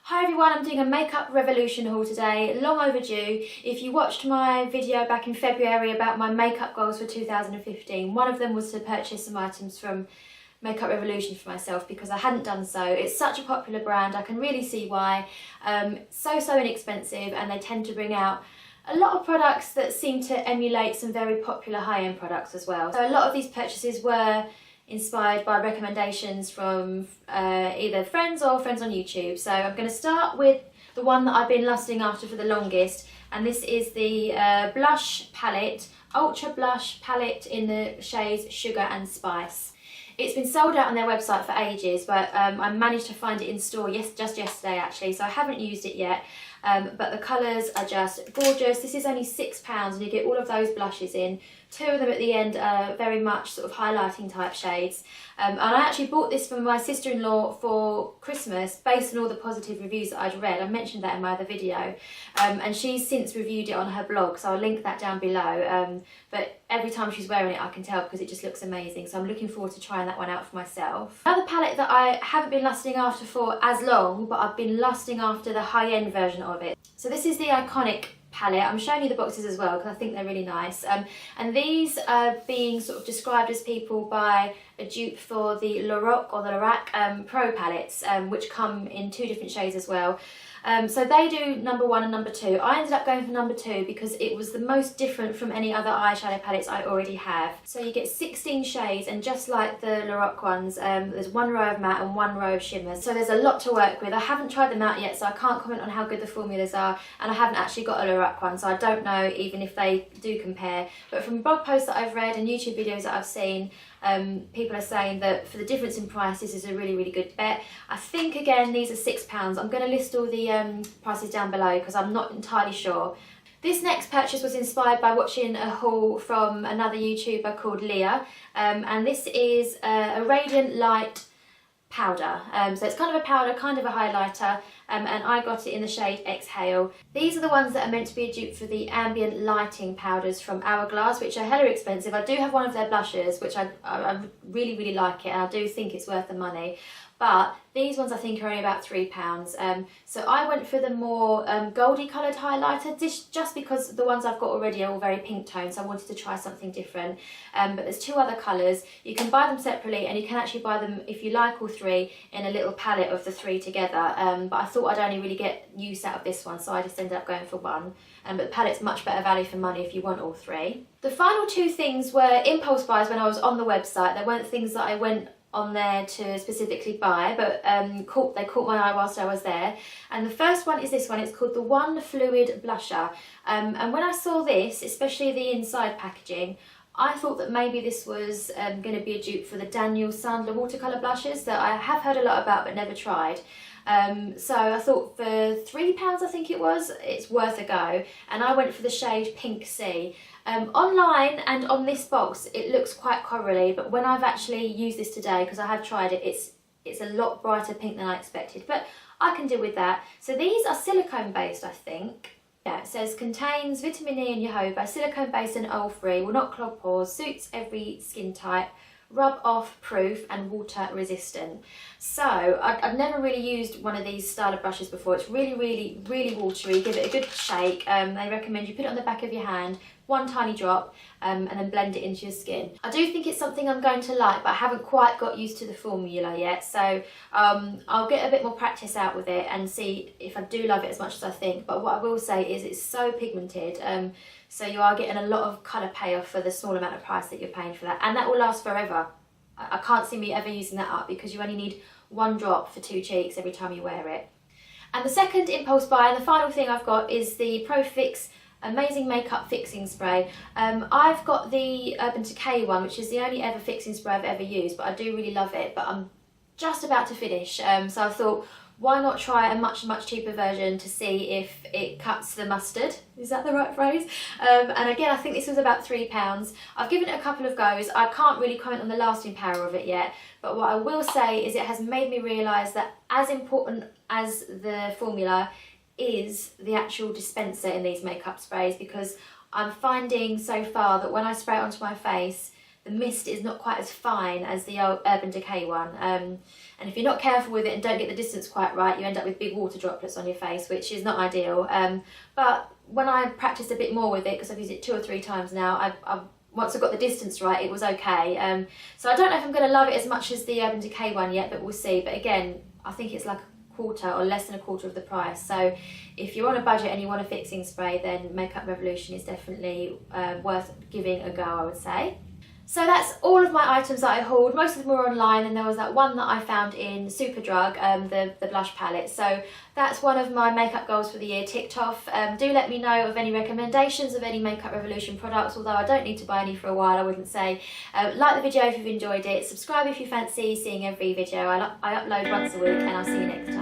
Hi everyone, I'm doing a makeup revolution haul today, long overdue. If you watched my video back in February about my makeup goals for 2015, one of them was to purchase some items from Makeup Revolution for myself because I hadn't done so. It's such a popular brand, I can really see why. So inexpensive, and they tend to bring out a lot of products that seem to emulate some very popular high-end products as well. So a lot of these purchases were inspired by recommendations from either friends or friends on YouTube. So I'm going to start with the one that I've been lusting after for the longest, and this is the blush palette, Ultra Blush palette in the shades Sugar and Spice. It's been sold out on their website for ages, but I managed to find it in store just yesterday actually, so I haven't used it yet. But the colours are just gorgeous. This is only £6 and you get all of those blushes in. Two of them at the end are very much sort of highlighting type shades. And I actually bought this for my sister-in-law for Christmas based on all the positive reviews that I'd read. I mentioned that in my other video. And she's since reviewed it on her blog, so I'll link that down below. But every time she's wearing it I can tell because it just looks amazing. So I'm looking forward to trying that one out for myself. Another palette that I haven't been lusting after for as long, but I've been lusting after the high-end version of it. So this is the Iconic palette. I'm showing you the boxes as well because I think they're really nice. And these are being sort of described as people by a dupe for the Lorac or the Lorac Pro palettes, which come in two different shades as well. So they do number 1 and number 2. I ended up going for number 2 because it was the most different from any other eyeshadow palettes I already have. So you get 16 shades, and just like the Lorac ones, there's one row of matte and one row of shimmers. So there's a lot to work with. I haven't tried them out yet, so I can't comment on how good the formulas are, and I haven't actually got a Lorac one, so I don't know even if they do compare. But from blog posts that I've read and YouTube videos that I've seen, people are saying that for the difference in price, this is a really good bet. I think again these are £6. I'm going to list all the prices down below because I'm not entirely sure. This next purchase was inspired by watching a haul from another YouTuber called Leah, and this is a Radiant Light powder. So it's kind of a powder, kind of a highlighter, and I got it in the shade Exhale. These are the ones that are meant to be a dupe for the ambient lighting powders from Hourglass, which are hella expensive. I do have one of their blushes, which I really like it, and I do think it's worth the money. But these ones I think are only about £3. So I went for the more goldy coloured highlighter, just because the ones I've got already are all very pink toned, so I wanted to try something different. But there's two other colours. You can buy them separately, and you can actually buy them, if you like all three, in a little palette of the three together. But I thought I'd only really get use out of this one, so I just ended up going for one. But the palette's much better value for money if you want all three. The final two things were impulse buys when I was on the website. They weren't things that I went on there to specifically buy, but they caught my eye whilst I was there. And the first one is this one. It's called the One Fluid Blusher. And when I saw this, especially the inside packaging, I thought that maybe this was going to be a dupe for the Daniel Sandler watercolour blushes that I have heard a lot about but never tried. So I thought for £3 I think it was, it's worth a go, and I went for the shade Pink Sea. Online and on this box it looks quite corally, but when I've actually used this today, because I have tried it, it's a lot brighter pink than I expected, but I can deal with that. So these are silicone based, I think. Yeah, it says contains vitamin E and jojoba, silicone based and oil free, will not clog pores, suits every skin type, rub off proof and water resistant. So I've never really used one of these style of brushes before. It's really watery. Give it a good shake. They recommend you put it on the back of your hand, one tiny drop, and then blend it into your skin. I do think it's something I'm going to like, but I haven't quite got used to the formula yet, so I'll get a bit more practice out with it and see if I do love it as much as I think. But what I will say is it's so pigmented, so you are getting a lot of colour payoff for the small amount of price that you're paying for that, and that will last forever. I can't see me ever using that up because you only need one drop for 2 cheeks every time you wear it. And the second impulse buy and the final thing I've got is the Pro Fix Amazing Makeup Fixing Spray. I've got the Urban Decay one, which is the only ever fixing spray I've ever used, but I do really love it, but I'm just about to finish, so I thought, why not try a much cheaper version to see if it cuts the mustard? Is that the right phrase? And again, I think this was about £3. I've given it a couple of goes. I can't really comment on the lasting power of it yet, but what I will say is it has made me realise that as important as the formula is the actual dispenser in these makeup sprays, because I'm finding so far that when I spray it onto my face, the mist is not quite as fine as the Urban Decay one. And if you're not careful with it and don't get the distance quite right, you end up with big water droplets on your face, which is not ideal. But when I practiced a bit more with it, because I've used it 2 or 3 times now, once I got the distance right, it was okay. So I don't know if I'm going to love it as much as the Urban Decay one yet, but we'll see. But again, I think it's like a quarter or less than a quarter of the price. So if you're on a budget and you want a fixing spray, then Makeup Revolution is definitely worth giving a go, I would say. So that's all of my items that I hauled. Most of them were online, and there was that one that I found in Superdrug, the blush palette. So that's one of my makeup goals for the year ticked off. Do let me know of any recommendations of any Makeup Revolution products, although I don't need to buy any for a while, I wouldn't say. Like the video if you've enjoyed it, subscribe if you fancy seeing every video. I upload once a week, and I'll see you next time.